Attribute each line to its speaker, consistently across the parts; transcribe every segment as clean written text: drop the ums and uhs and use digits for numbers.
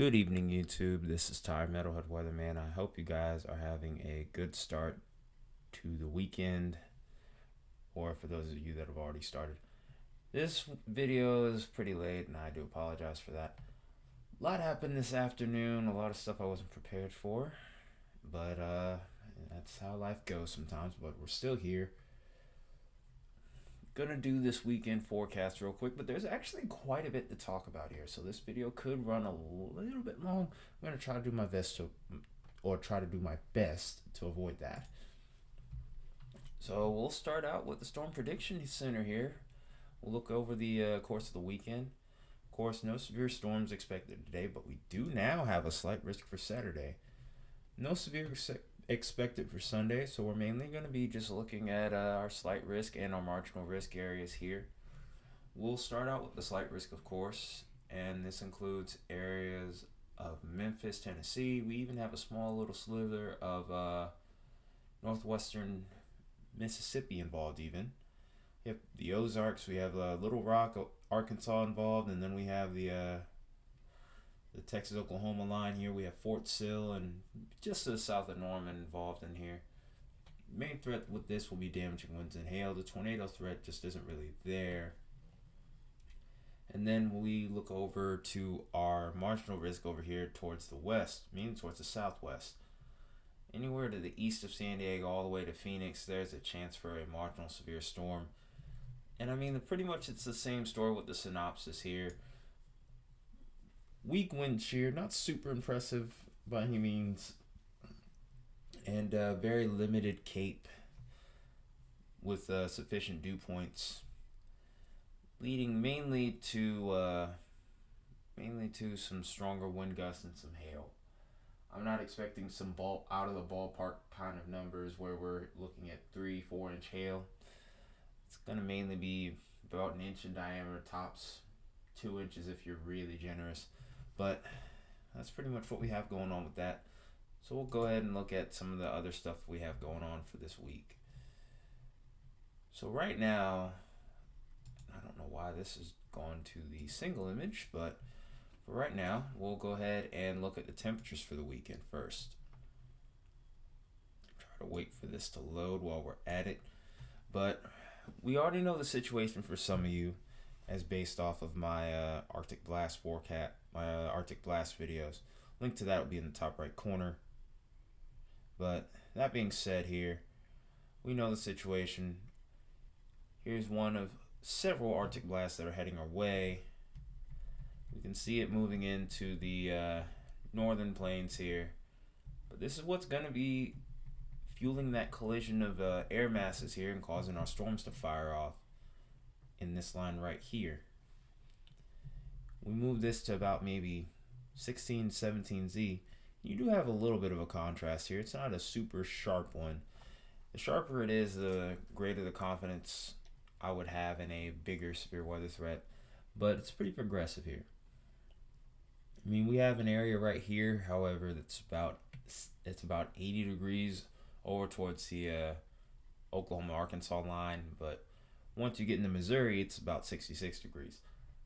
Speaker 1: Good evening, YouTube. This is Ty, Metalhead Weatherman. I hope you guys are having a good start to the weekend, or for those of you that have already started. This video is pretty late, and I do apologize for that. A lot happened this afternoon, a lot of stuff I wasn't prepared for, but that's how life goes sometimes, but we're still here. Gonna do this weekend forecast real quick, but there's actually quite a bit to talk about here, so this video could run a little bit long. I'm gonna try to do my best to avoid that. So we'll start out with the Storm Prediction Center here. We'll look over the course of the weekend. Of course, no severe storms expected today, but we do now have a slight risk for Saturday. No severe expected for Sunday, so we're mainly going to be just looking at our slight risk and our marginal risk areas here. We'll start out with the slight risk, of course, and this includes areas of Memphis, Tennessee. We even have a small little sliver of northwestern Mississippi involved even. We have the Ozarks, we have Little Rock, Arkansas involved, and then we have the Texas-Oklahoma line here. We have Fort Sill and just to the south of Norman involved in here. Main threat with this will be damaging winds and hail. The tornado threat just isn't really there. And then we look over to our marginal risk over here towards the west, meaning towards the southwest. Anywhere to the east of San Diego all the way to Phoenix, there's a chance for a marginal severe storm. And I mean, pretty much it's the same story with the synopsis here. Weak wind shear, not super impressive by any means, and very limited cape with sufficient dew points, leading mainly to some stronger wind gusts and some hail. I'm not expecting some out of the ballpark kind of numbers where we're looking at 3-4 inch hail. It's going to mainly be about an inch in diameter, tops 2 inches if you're really generous. But that's pretty much what we have going on with that. So we'll go ahead and look at some of the other stuff we have going on for this week. So right now, I don't know why this has gone to the single image, but for right now, we'll go ahead and look at the temperatures for the weekend first. Try to wait for this to load while we're at it. But we already know the situation for some of you, as based off of my Arctic Blast forecast, my Arctic Blast videos. Link to that will be in the top right corner. But that being said here, we know the situation. Here's one of several Arctic blasts that are heading our way. We can see it moving into the northern plains here. But this is what's going to be fueling that collision of air masses here and causing our storms to fire off in this line right here. We move this to about maybe 16, 17Z. You do have a little bit of a contrast here. It's not a super sharp one. The sharper it is, the greater the confidence I would have in a bigger severe weather threat. But it's pretty progressive here. I mean, we have an area right here, however, it's about 80 degrees over towards the Oklahoma-Arkansas line, but once you get into Missouri, it's about 66 degrees.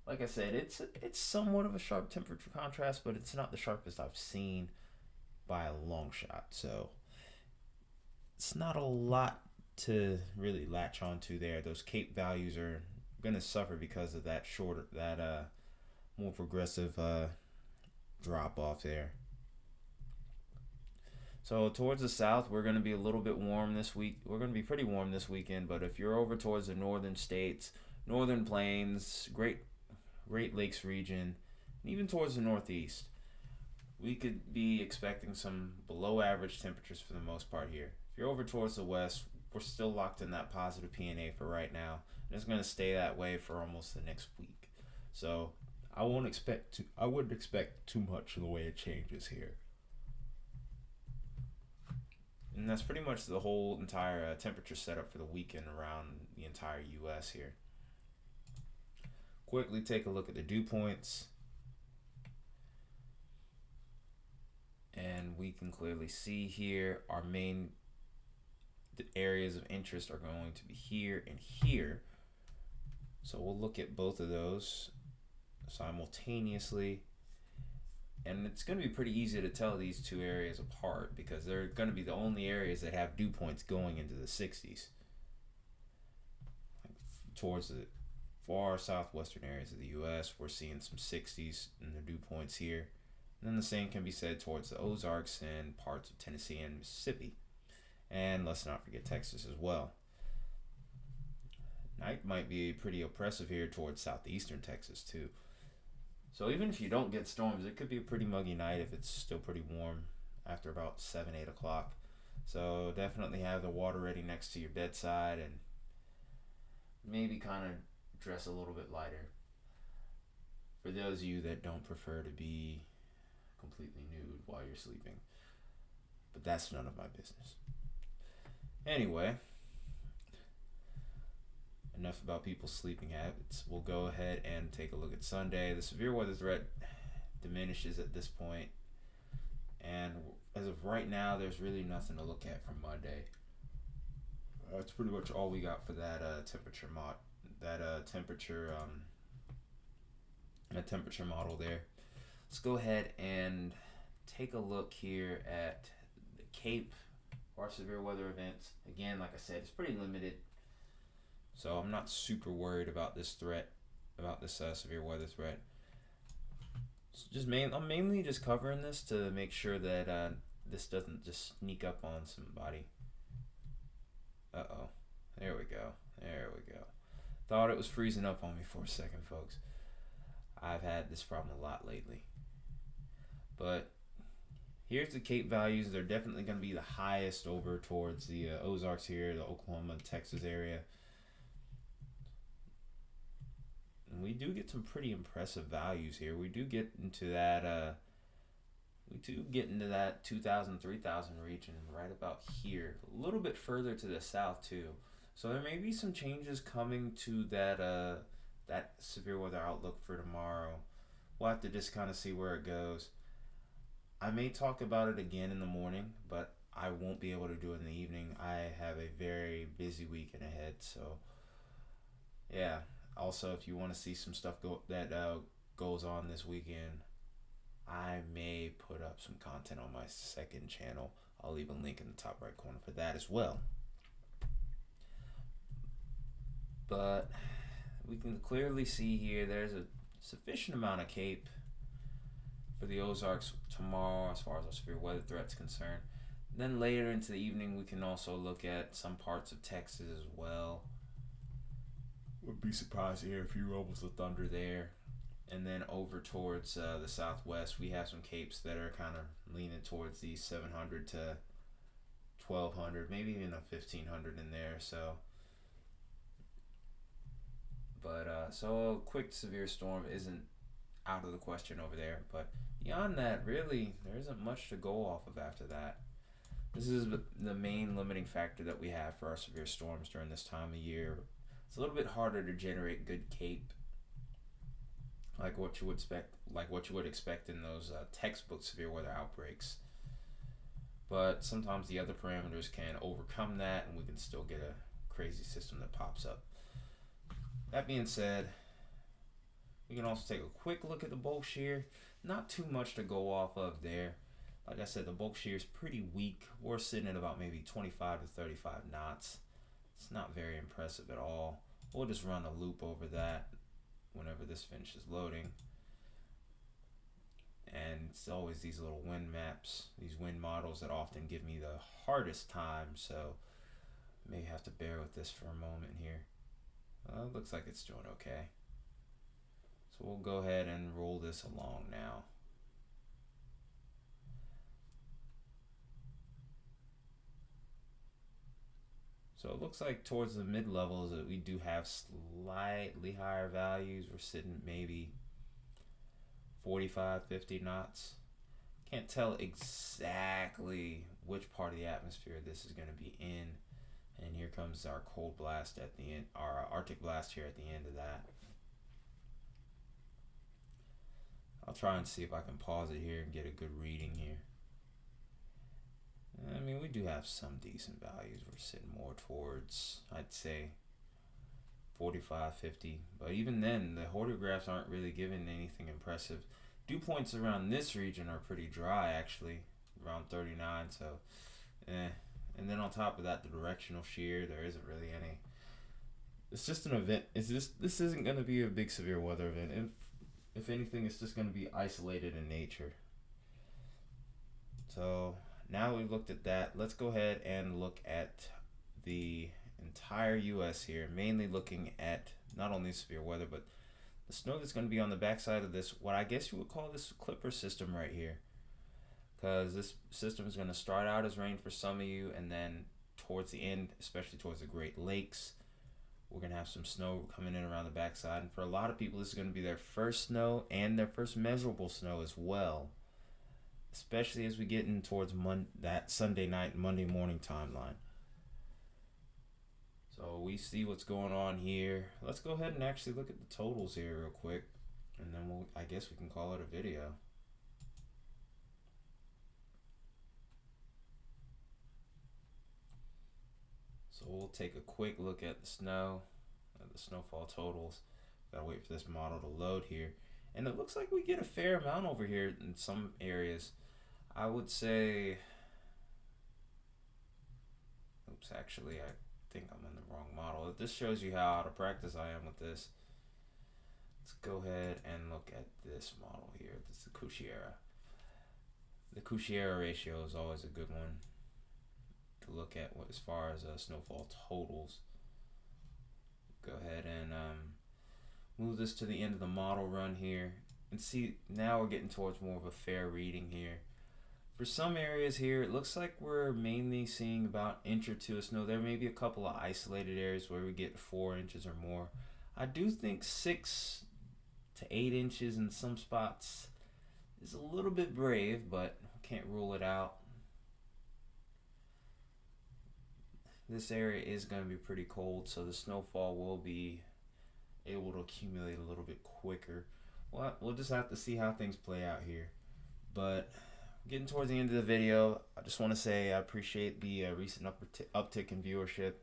Speaker 1: Like I said, it's somewhat of a sharp temperature contrast, but it's not the sharpest I've seen by a long shot. So it's not a lot to really latch onto there. Those Cape values are gonna suffer because of that more progressive drop off there. So towards the south, we're going to be a little bit warm this week. We're going to be pretty warm this weekend, but if you're over towards the northern states, northern plains, Great Lakes region, and even towards the northeast, we could be expecting some below average temperatures for the most part here. If you're over towards the west, we're still locked in that positive PNA for right now, and it's going to stay that way for almost the next week. So I wouldn't expect too much in the way it changes here. And that's pretty much the whole entire temperature setup for the weekend around the entire U.S. here. Quickly take a look at the dew points. And we can clearly see here our main areas of interest are going to be here and here. So we'll look at both of those simultaneously. And it's going to be pretty easy to tell these two areas apart because they're going to be the only areas that have dew points going into the 60s. Towards the far southwestern areas of the U.S., we're seeing some 60s in the dew points here. And then the same can be said towards the Ozarks and parts of Tennessee and Mississippi. And let's not forget Texas as well. Night might be pretty oppressive here towards southeastern Texas too. So even if you don't get storms, it could be a pretty muggy night if it's still pretty warm after about 7, 8 o'clock. So definitely have the water ready next to your bedside and maybe kind of dress a little bit lighter. For those of you that don't prefer to be completely nude while you're sleeping. But that's none of my business. Anyway, enough about people's sleeping habits. We'll go ahead and take a look at Sunday. The severe weather threat diminishes at this point, and as of right now, there's really nothing to look at from Monday. That's pretty much all we got for that temperature model there. Let's go ahead and take a look here at the Cape, our severe weather events. Again, like I said, it's pretty limited. So I'm not super worried about this threat, about this severe weather threat. I'm mainly just covering this to make sure that this doesn't just sneak up on somebody. Uh-oh. There we go. Thought it was freezing up on me for a second, folks. I've had this problem a lot lately. But here's the Cape values. They're definitely going to be the highest over towards the Ozarks here, the Oklahoma, Texas area. And we do get some pretty impressive values here. We do get into that 2,000, 3,000 region right about here. A little bit further to the south too. So there may be some changes coming to that severe weather outlook for tomorrow. We'll have to just kind of see where it goes. I may talk about it again in the morning, but I won't be able to do it in the evening. I have a very busy weekend ahead, so yeah. Also, if you want to see some stuff goes on this weekend, I may put up some content on my second channel. I'll leave a link in the top right corner for that as well. But we can clearly see here there's a sufficient amount of Cape for the Ozarks tomorrow as far as our severe weather threat's concerned. Then later into the evening, we can also look at some parts of Texas as well. Would be surprised to hear a few rumbles of thunder there. And then over towards the southwest, we have some Capes that are kind of leaning towards the 700 to 1,200, maybe even a 1,500 in there. So a quick severe storm isn't out of the question over there. But beyond that, really, there isn't much to go off of after that. This is the main limiting factor that we have for our severe storms during this time of year. It's a little bit harder to generate good Cape, like what you would expect in those textbook severe weather outbreaks. But sometimes the other parameters can overcome that, and we can still get a crazy system that pops up. That being said, we can also take a quick look at the bulk shear. Not too much to go off of there. Like I said, the bulk shear is pretty weak. We're sitting at about maybe 25 to 35 knots. It's not very impressive at all. We'll just run a loop over that whenever this finishes loading. And it's always these little wind maps, these wind models that often give me the hardest time, so may have to bear with this for a moment here. Well, it looks like it's doing okay. So we'll go ahead and roll this along now. So it looks like towards the mid-levels that we do have slightly higher values. We're sitting at maybe 45, 50 knots. Can't tell exactly which part of the atmosphere this is going to be in. And here comes our cold blast at the end, our Arctic blast here at the end of that. I'll try and see if I can pause it here and get a good reading here. I mean, we do have some decent values. We're sitting more towards, I'd say, 45, 50. But even then, the hortographs aren't really giving anything impressive. Dew points around this region are pretty dry actually, around 39. So, eh. And then on top of that, the directional shear, there isn't really any. It's just an event. This isn't going to be a big severe weather event. If anything, it's just going to be isolated in nature. So now we've looked at that, let's go ahead and look at the entire U.S. here, mainly looking at not only severe weather, but the snow that's going to be on the backside of this, what I guess you would call this clipper system right here. Because this system is going to start out as rain for some of you, and then towards the end, especially towards the Great Lakes, we're going to have some snow coming in around the backside. And for a lot of people, this is going to be their first snow and their first measurable snow as well, especially as we get in towards that Sunday night, Monday morning timeline. So we see what's going on here. Let's go ahead and actually look at the totals here real quick, and then I guess we can call it a video. So we'll take a quick look at the snow, the snowfall totals. Gotta wait for this model to load here. And it looks like we get a fair amount over here in some areas. I would say, oops, actually, I think I'm in the wrong model. This shows you how out of practice I am with this. Let's go ahead and look at this model here. This is the Cushiera. The Cushiera ratio is always a good one to look at as far as snowfall totals. Go ahead and move this to the end of the model run here, and see now we're getting towards more of a fair reading here. For some areas here, it looks like we're mainly seeing about an inch or two of snow. There may be a couple of isolated areas where we get 4 inches or more. I do think 6 to 8 inches in some spots is a little bit brave, but can't rule it out. This area is going to be pretty cold, so the snowfall will be able to accumulate a little bit quicker. Well, we'll just have to see how things play out here. But getting towards the end of the video, I just want to say I appreciate the recent uptick in viewership,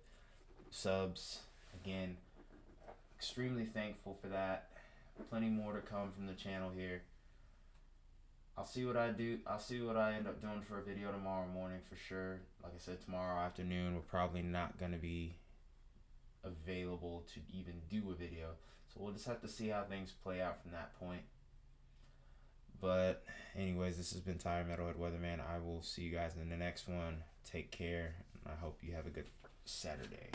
Speaker 1: subs. Again, extremely thankful for that. Plenty more to come from the channel here. I'll see what I do. I'll see what I end up doing for a video tomorrow morning for sure. Like I said, tomorrow afternoon we're probably not going to be available to even do a video. So we'll just have to see how things play out from that point. But anyways, this has been Tyler Metalhead Weatherman. I will see you guys in the next one. Take care, and I hope you have a good Saturday.